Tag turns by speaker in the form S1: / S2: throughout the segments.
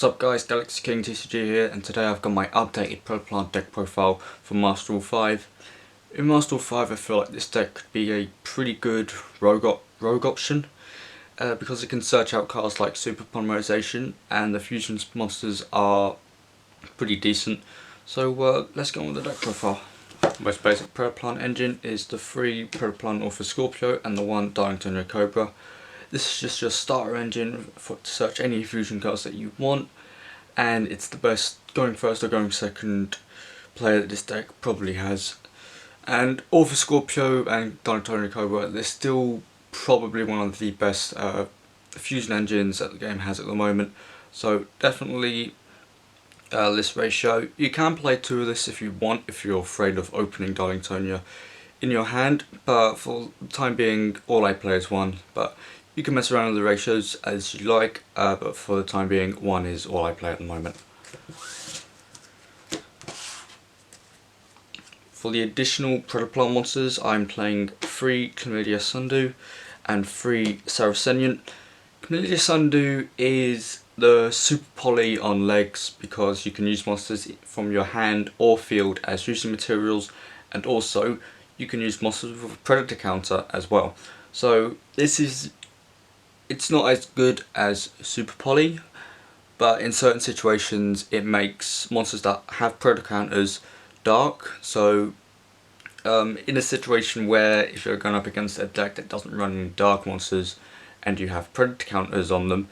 S1: What's up guys, Galaxy King TCG here, and today I've got my updated PREDAPLANT deck profile for Master Rule 5. In Master Rule 5 I feel like this deck could be a pretty good rogue option because it can search out cards like Super Polymerization and the fusion monsters are pretty decent. So let's go on with the deck profile. Most basic PREDAPLANT engine is the 3 PREDAPLANT Orphan Scorpio and the 1 Darlington Cobra. This is just your starter engine to search any fusion cards that you want, and it's the best going first or going second player that this deck probably has. And Orphan Scorpio and Darlington Cobra, they're still probably one of the best fusion engines that the game has at the moment. So definitely this ratio. You can play 2 of this if you want, if you're afraid of opening Darlingtonia in your hand, but for the time being all I play is 1. But you can mess around with the ratios as you like, but for the time being 1 is all I play at the moment. For the additional PREDAPLANT monsters, I'm playing 3 Chlamydia Sundew and 3 Saracenian. Chlamydia Sundew is the super poly on legs because you can use monsters from your hand or field as fusion materials, and also you can use monsters with a predator counter as well. So it's not as good as super poly, but in certain situations it makes monsters that have predator counters dark. So in a situation where if you're going up against a deck that doesn't run any dark monsters and you have predator counters on them,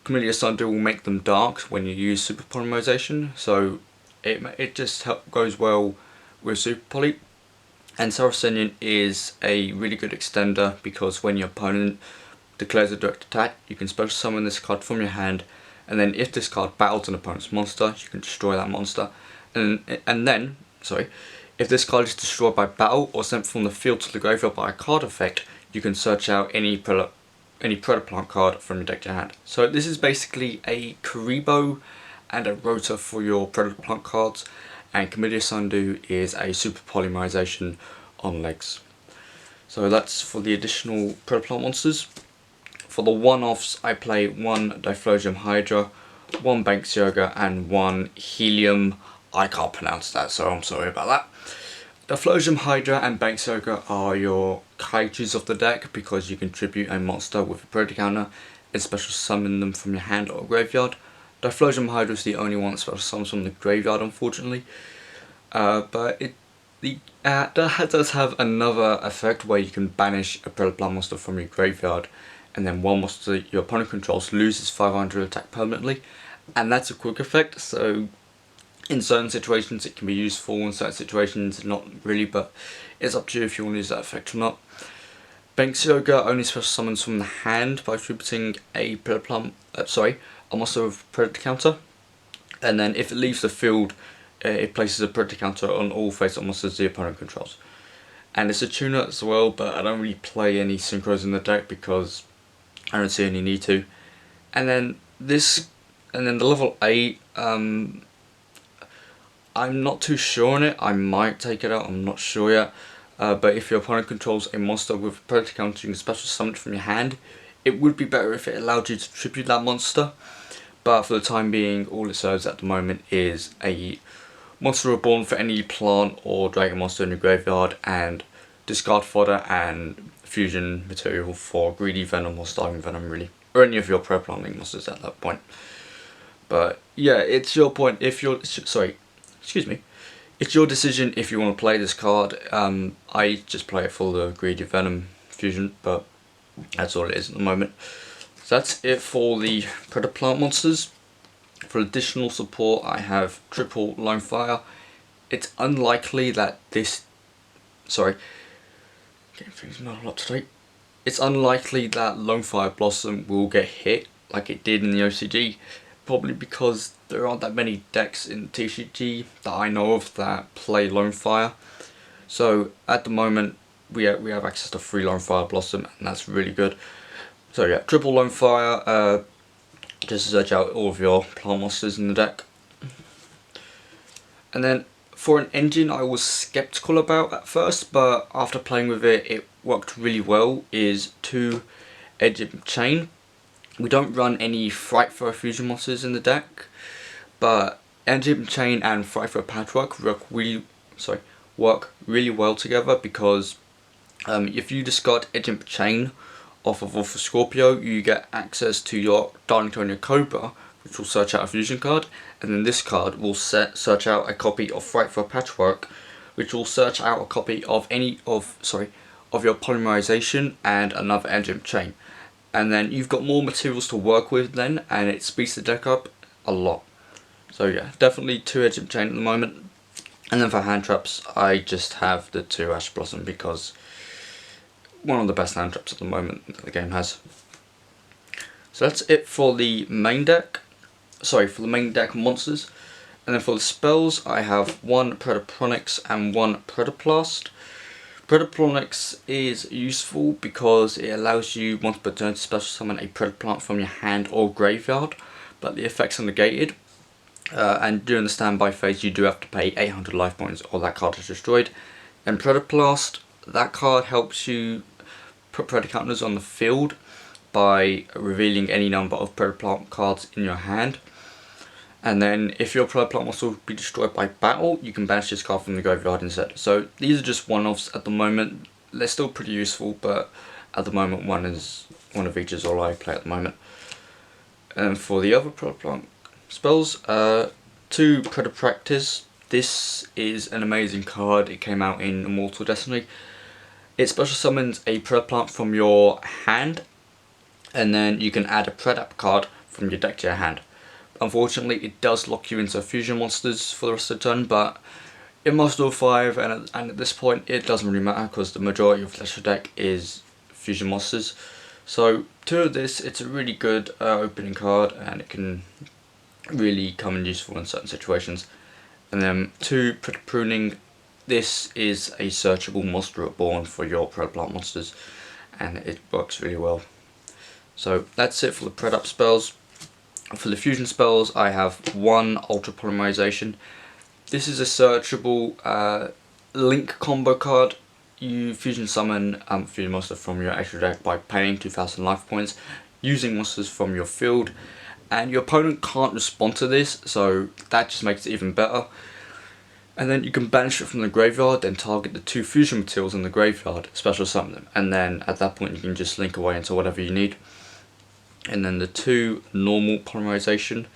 S1: Chlamydia Sundew will make them dark when you use super polymerization. So it just goes well with super poly. And Saracenian is a really good extender because when your opponent declares a direct attack, you can special summon this card from your hand, and then if this card battles an opponent's monster, you can destroy that monster. And then, if this card is destroyed by battle or sent from the field to the graveyard by a card effect, you can search out any PREDAPLANT card from your deck to your hand. So this is basically a Karibo and a Rotor for your PREDAPLANT cards, and Chlamydia Sundew is a super polymerization on legs. So that's for the additional PREDAPLANT monsters. For the one-offs, I play 1 Diflogium Hydra, 1 Banks Yoga, and 1 Helium. I can't pronounce that, so I'm sorry about that. Diflogium Hydra and Banks Yoga are your kaijus of the deck because you can tribute a monster with a predator counter and special summon them from your hand or graveyard. Diflogium Hydra is the only one that special summons from the graveyard, unfortunately. But that does have another effect where you can banish a PREDAPLANT monster from your graveyard, and then one monster your opponent controls loses 500 attack permanently, and that's a quick effect. So in certain situations it can be useful, in certain situations not really, but it's up to you if you want to use that effect or not. Banks Yoga only special summons from the hand by tributing a monster with predator counter, and then if it leaves the field it places a predator counter on all face-up monsters the opponent controls. And it's a tuner as well, but I don't really play any synchros in the deck because I don't see any need to. And then the level 8, I'm not too sure on it. I might take it out, I'm not sure yet. But if your opponent controls a monster with a predator counter, you can special summon it from your hand. It would be better if it allowed you to tribute that monster, but for the time being all it serves at the moment is a monster reborn for any plant or dragon monster in your graveyard, and discard fodder and fusion material for greedy venom or starving venom, really, or any of your PREDAPLANT monsters at that point. But yeah, it's your point. It's your decision if you want to play this card. I just play it for the greedy venom fusion, but that's all it is at the moment. So that's it for the PREDAPLANT monsters. For additional support, I have triple Lonefire. It's unlikely that It's unlikely that Lonefire Blossom will get hit like it did in the OCG, probably because there aren't that many decks in TCG that I know of that play Lonefire. So at the moment we have access to 3 Lonefire Blossom, and that's really good. So yeah, triple Lonefire, just to search out all of your plant monsters in the deck. And then for an engine I was skeptical about at first, but after playing with it, it worked really well, is 2 Edge Chain. We don't run any Fright Throw fusion monsters in the deck, but Engine Chain and Fright Throw Patchwork work really well together, because if you discard Engine Chain off of Wolf of Scorpio, you get access to your Darlingtonia Cobra, which will search out a fusion card, and then this card will search out a copy of Fright Throw Patchwork, which will search out a copy of of your Polymerization and another Engine Chain. And then you've got more materials to work with then, and it speeds the deck up a lot. So yeah, definitely 2 Engine Chain at the moment. And then for hand traps, I just have the 2 Ash Blossom, because one of the best hand traps at the moment that the game has. So that's it for the main deck. For the main deck monsters. And then for the spells, I have 1 Predaplonix and 1 Predaplast. Predaplonix is useful because it allows you once per turn to special summon a Predaplant from your hand or graveyard, but the effects are negated. And during the standby phase, you do have to pay 800 life points or that card is destroyed. And Predaplast, that card helps you put Predacounters on the field by revealing any number of Predaplant cards in your hand. And then if your Predaplant must also be destroyed by battle, you can banish this card from the graveyard instead. So these are just one-offs at the moment. They're still pretty useful, but at the moment one of each is all I play at the moment. And for the other Predaplant spells, 2 Predapractors. This is an amazing card. It came out in Immortal Destiny. It special summons a Predaplant from your hand, and then you can add a Predap card from your deck to your hand. Unfortunately, it does lock you into fusion monsters for the rest of the turn, but it must do 5, and at this point it doesn't really matter because the majority of your deck is fusion monsters. So 2 of this, it's a really good opening card, and it can really come in useful in certain situations. And then 2 Pruning. This is a searchable monster reborn for your Predaplant monsters, and it works really well. So that's it for the Predap spells. For the fusion spells, I have 1 Ultra Polymerization. This is a searchable link combo card. You fusion summon fusion monster from your extra deck by paying 2000 life points, using monsters from your field, and your opponent can't respond to this, so that just makes it even better. And then you can banish it from the graveyard, then target the 2 fusion materials in the graveyard, special summon them, and then at that point you can just link away into whatever you need. And then the 2 normal Polymerization,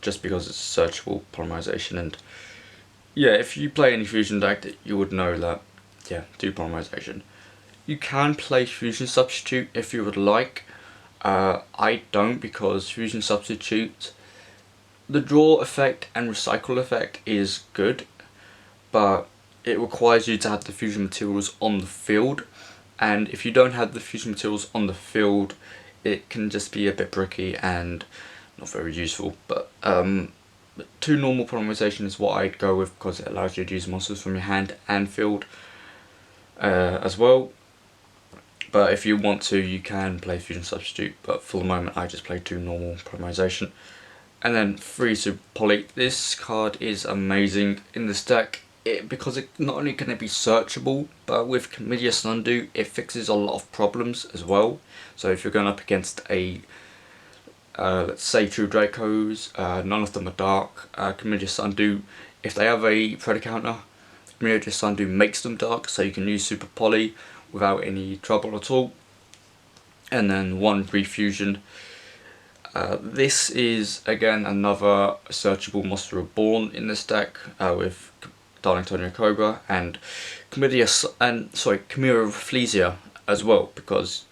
S1: just because it's a searchable Polymerization, and yeah, if you play any fusion deck, you would know that, yeah, 2 Polymerization. You can play Fusion Substitute if you would like. I don't, because Fusion Substitute, the draw effect and recycle effect is good, but it requires you to have the fusion materials on the field, and if you don't have the fusion materials on the field, it can just be a bit bricky and not very useful. But 2 normal Polymerization is what I'd go with, because it allows you to use monsters from your hand and field as well. But if you want to, you can play Fusion Substitute, but for the moment I just play 2 normal Polymerization. And then 3 Super Poly. This card is amazing in this deck, because it not only can it be searchable, but with Chlamydia Sundew it fixes a lot of problems as well. So if you're going up against a let's say 2 Dracos, none of them are dark, Chlamydia Sundew, if they have a Predacounter, Chlamydia Sundew makes them dark, so you can use Super Poly without any trouble at all. And then 1 Refusion. This is again another searchable monster reborn in this deck, with Darlingtonia Cobra and Chimera Flesia as well, because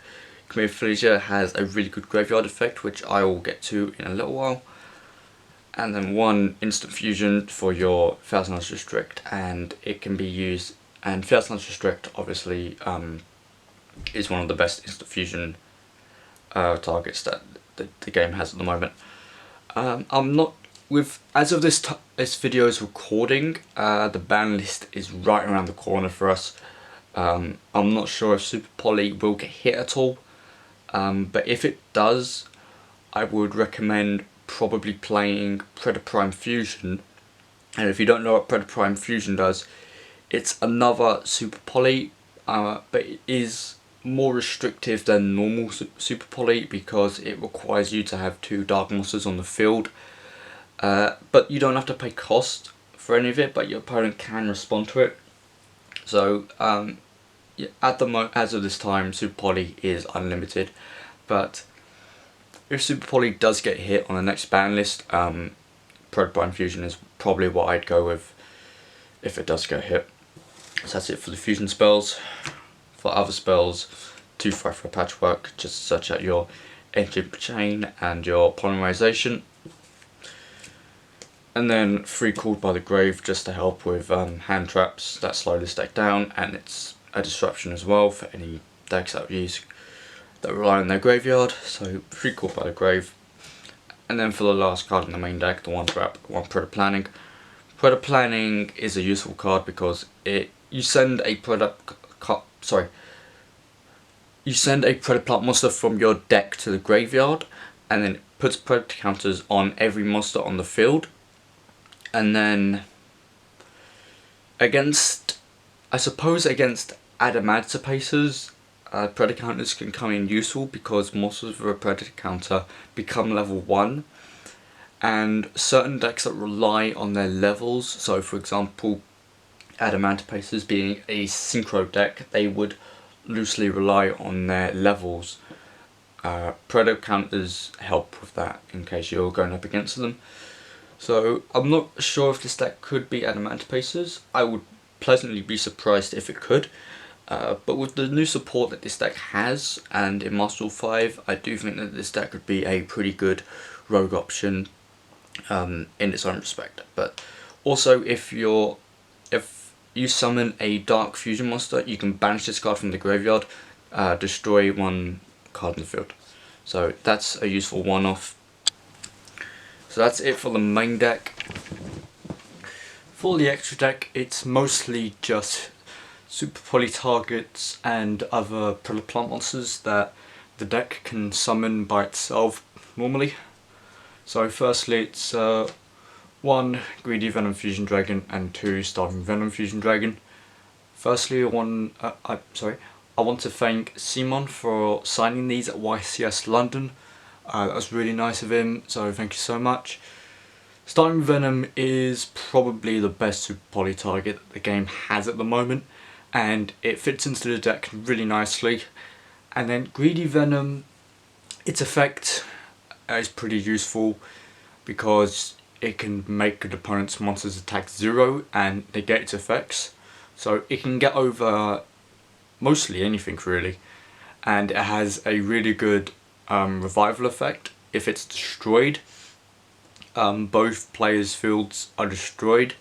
S1: Chimera Flesia has a really good graveyard effect, which I will get to in a little while. And then 1 instant fusion for your Thousand Lands Restrict, and it can be used, and Thousand Lands Restrict obviously is one of the best instant fusion targets that the game has at the moment. I'm not as of this video's recording, the ban list is right around the corner for us. I'm not sure if Super Poly will get hit at all, but if it does, I would recommend probably playing Predaprime Fusion. And if you don't know what Predaprime Fusion does, it's another Super Poly, but it is more restrictive than normal Super Poly because it requires you to have 2 Dark Monsters on the field. But you don't have to pay cost for any of it, but your opponent can respond to it. So yeah, as of this time, Super Poly is unlimited. But if Super Poly does get hit on the next ban list, PREDAPLANT Fusion is probably what I'd go with if it does get hit. So that's it for the fusion spells. For other spells, 2 for patchwork, just search out your engine chain and your polymerization. And then 3 called by the grave, just to help with hand traps that slow this deck down, and it's a disruption as well for any decks that rely on their graveyard. So 3 called by the grave. And then for the last card in the main deck, the 1 trap, 1 PREDAPLANTing. PREDAPLANTing is a useful card because you send a PREDAPLANT monster from your deck to the graveyard, and then it puts predator counters on every monster on the field. And then against adamantipacers, predator counters can come in useful because monsters with a predator counter become level 1. And certain decks that rely on their levels, so for example adamantipacers being a synchro deck, they would loosely rely on their levels. Predator counters help with that in case you're going up against them. So I'm not sure if this deck could be adamantipacers. I would pleasantly be surprised if it could. But with the new support that this deck has, and in Master Duel 5, I do think that this deck could be a pretty good rogue option in its own respect. But also, if you summon a Dark Fusion monster, you can banish this card from the graveyard, destroy 1 card in the field. So that's a useful one-off. So that's it for the main deck. For the extra deck, it's mostly just Super Poly targets and other PREDAPLANT monsters that the deck can summon by itself normally. So firstly, it's 1 Greedy Venom Fusion Dragon and 2 Starving Venom Fusion Dragon. Firstly, I want to thank Simon for signing these at YCS London. That was really nice of him, so thank you so much. Starving Venom is probably the best Super Poly target that the game has at the moment, and it fits into the deck really nicely. And then Greedy Venom, its effect is pretty useful because it can make an opponent's monster's attack 0 and negate its effects. So it can get over mostly anything really, and it has a really good revival effect if it's destroyed. Both players' fields are destroyed,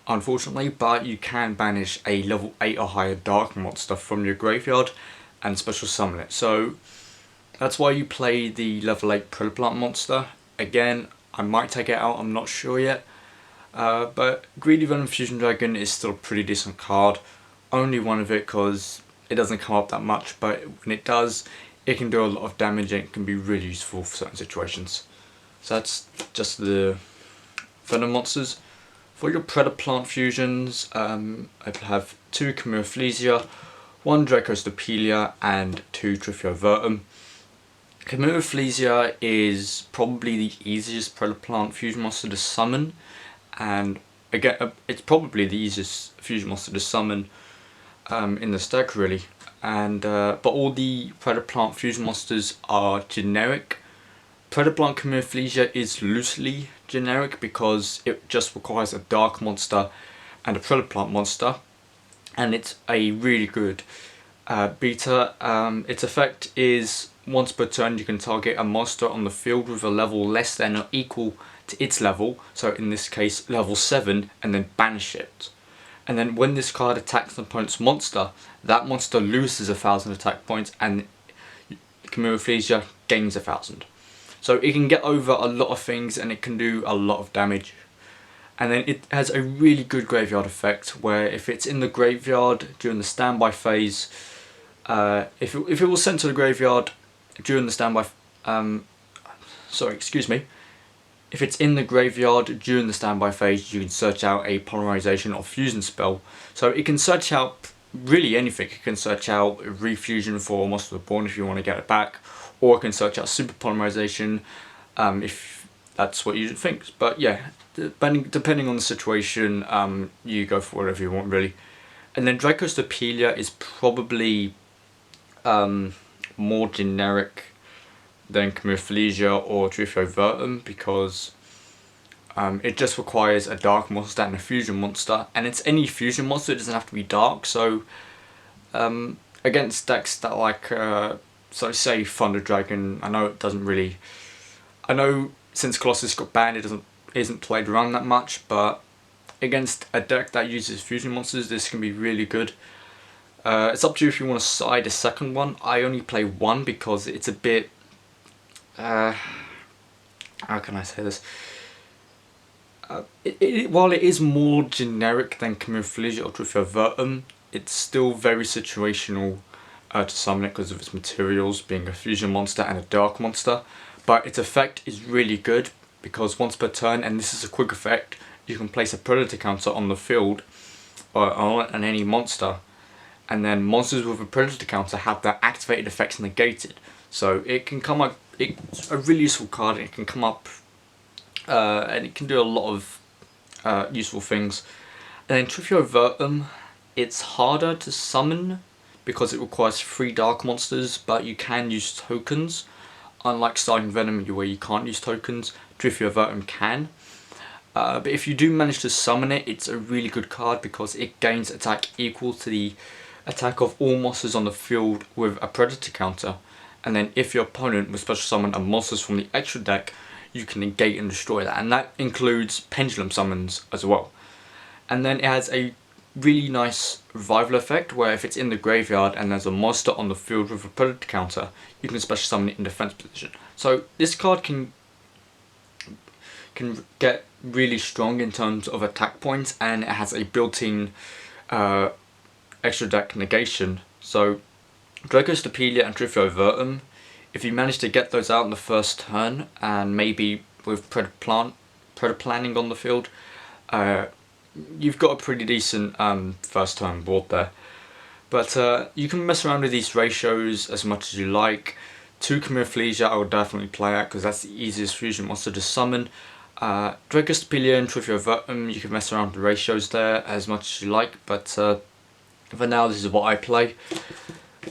S1: unfortunately, but you can banish a level 8 or higher dark monster from your graveyard and special summon it. So that's why you play the level 8 PREDAPLANT monster. Again, I might take it out, I'm not sure yet. But Greedy Venom Fusion Dragon is still a pretty decent card. Only one of it because it doesn't come up that much, but when it does, it can do a lot of damage and it can be really useful for certain situations. So that's just the Venom monsters. For your PREDAPLANT fusions, I have 2 Chimeraphlesia, 1 Dracostopelia and 2 Triphiovertum. Chimeraphlesia is probably the easiest PREDAPLANT fusion monster to summon, and again, it's probably the easiest fusion monster to summon in the stack really. And but all the PREDAPLANT fusion monsters are generic. PREDAPLANT Chimeraphlesia is loosely generic because it just requires a dark monster and a PREDAPLANT monster, and it's a really good beta. Its effect is once per turn you can target a monster on the field with a level less than or equal to its level, so in this case level 7, and then banish it. And then when this card attacks an opponent's monster, that monster loses 1,000 attack points and Chimeraphlesia gains 1,000. So it can get over a lot of things and it can do a lot of damage. And then it has a really good graveyard effect where if it's in the graveyard during the standby phase, if it was sent to the graveyard during the standby, if it's in the graveyard during the standby phase, you can search out a polymerization or fusion spell. So it can search out really anything. You can search out refusion for Monster Reborn if you want to get it back, or you can search out super polymerization if that's what you think. But yeah, depending on the situation, you go for whatever you want really. And then Dracostopelia is probably more generic than Camouflegia or Trifiovertum because it just requires a dark monster and a fusion monster, and it's any fusion monster, it doesn't have to be dark. So against decks that like so say Thunder Dragon, I know it doesn't really, I know since Colossus got banned it isn't played around that much, but against a deck that uses fusion monsters this can be really good. It's up to you if you want to side a second one. I only play one because it's a bit how can I say this? While it is more generic than Camouflegia or Trifiovertum, it's still very situational to summon it because of its materials being a fusion monster and a dark monster. But its effect is really good because once per turn, and this is a quick effect, you can place a predator counter on the field or on any monster, and then monsters with a predator counter have their activated effects negated. So it can come up, it's a really useful card, and it can come up and it can do a lot of useful things. And then Trifiovertum, it's harder to summon because it requires 3 dark monsters, but you can use tokens. Unlike Starting Venom where you can't use tokens, Trifiovertum can. But if you do manage to summon it, it's a really good card because it gains attack equal to the attack of all monsters on the field with a predator counter. And then if your opponent will special summon a monsters from the extra deck, you can negate and destroy that, and that includes pendulum summons as well. And then it has a really nice revival effect where if it's in the graveyard and there's a monster on the field with a predator counter, you can special summon it in defense position. So this card can get really strong in terms of attack points, and it has a built-in extra deck negation. So Dracostopelia and Trifiovertum, if you manage to get those out in the first turn, and maybe with PREDAPLANTing on the field, you've got a pretty decent first turn board there. But you can mess around with these ratios as much as you like. 2 Camouflegia I would definitely play at because that's the easiest fusion monster to summon. Dracostopelia and Trifiovertum, you can mess around with the ratios there as much as you like, but for now this is what I play.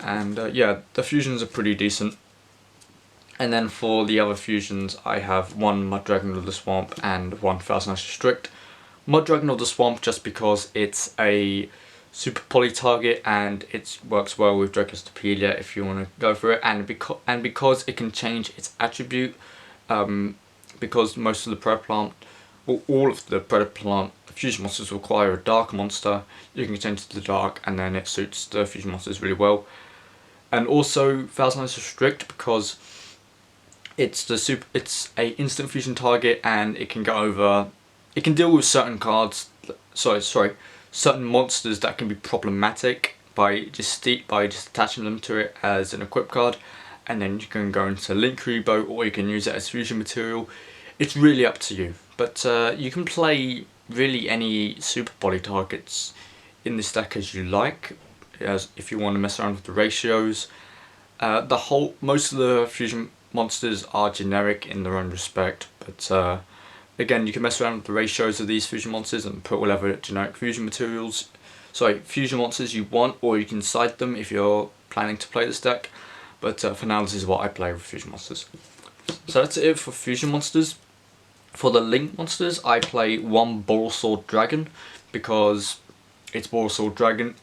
S1: And yeah, the fusions are pretty decent. And then for the other fusions, I have 1 Mud Dragon of the Swamp and 1 Thousand Eyes Restrict. Mud Dragon of the Swamp just because it's a super poly target and it works well with Dracostopelia if you want to go for it, and because it can change its attribute, because most of the PREDAPLANT, or all of the PREDAPLANT fusion monsters require a dark monster, you can change it to the dark and then it suits the fusion monsters really well. And also Thousand Eyes Restrict because it's a instant fusion target and it can go over, it can deal with certain cards, certain monsters that can be problematic by just attaching them to it as an equip card, and then you can go into Link Rebo or you can use it as fusion material. It's really up to you, but you can play really any super poly targets in this deck as you like, as if you want to mess around with the ratios. Most of the fusion monsters are generic in their own respect, but again, you can mess around with the ratios of these fusion monsters and put whatever generic fusion fusion monsters you want, or you can side them if you're planning to play this deck. But for now, this is what I play with fusion monsters. So that's it for fusion monsters. For the link monsters, I play 1 Borosword Dragon because it's Borosword Dragon.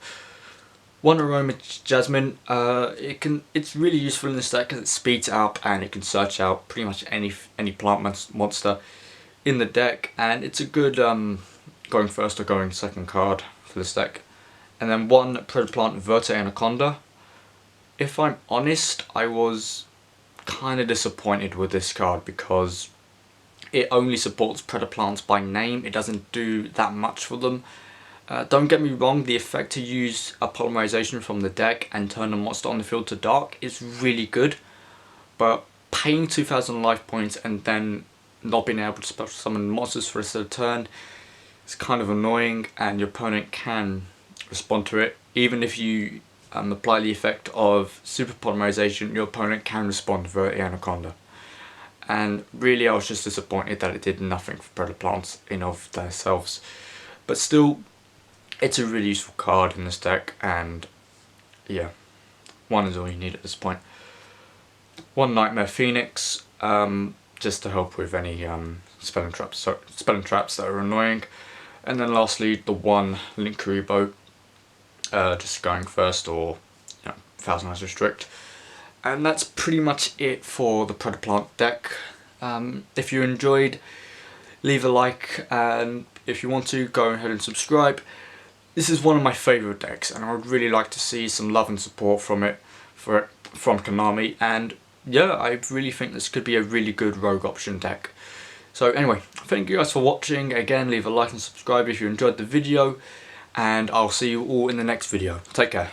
S1: 1 Aroma Jasmine, it's really useful in this deck because it speeds up and it can search out pretty much any plant monster in the deck, and it's a good going first or going second card for this deck. And then 1 PREDAPLANT Verte Anaconda. If I'm honest, I was kind of disappointed with this card because it only supports PREDAPLANTs by name, it doesn't do that much for them. Don't get me wrong, the effect to use a polymerization from the deck and turn a monster on the field to dark is really good, but paying 2,000 life points and then not being able to special summon monsters for a third turn is kind of annoying, and your opponent can respond to it even if you apply the effect of super polymerization, your opponent can respond via the Anaconda. And really I was just disappointed that it did nothing for PREDAPLANTs in of themselves. But still, it's a really useful card in this deck, and yeah, one is all you need at this point. One Nightmare Phoenix, just to help with any spelling traps that are annoying. And then lastly, the one Linkuriboh, just going first, or Thousand Eyes Restrict. And that's pretty much it for the PREDAPLANT deck. If you enjoyed, leave a like, and if you want to, go ahead and subscribe. This is one of my favourite decks, and I would really like to see some love and support from Konami. And yeah, I really think this could be a really good rogue option deck. So anyway, thank you guys for watching. Again, leave a like and subscribe if you enjoyed the video, and I'll see you all in the next video. Take care.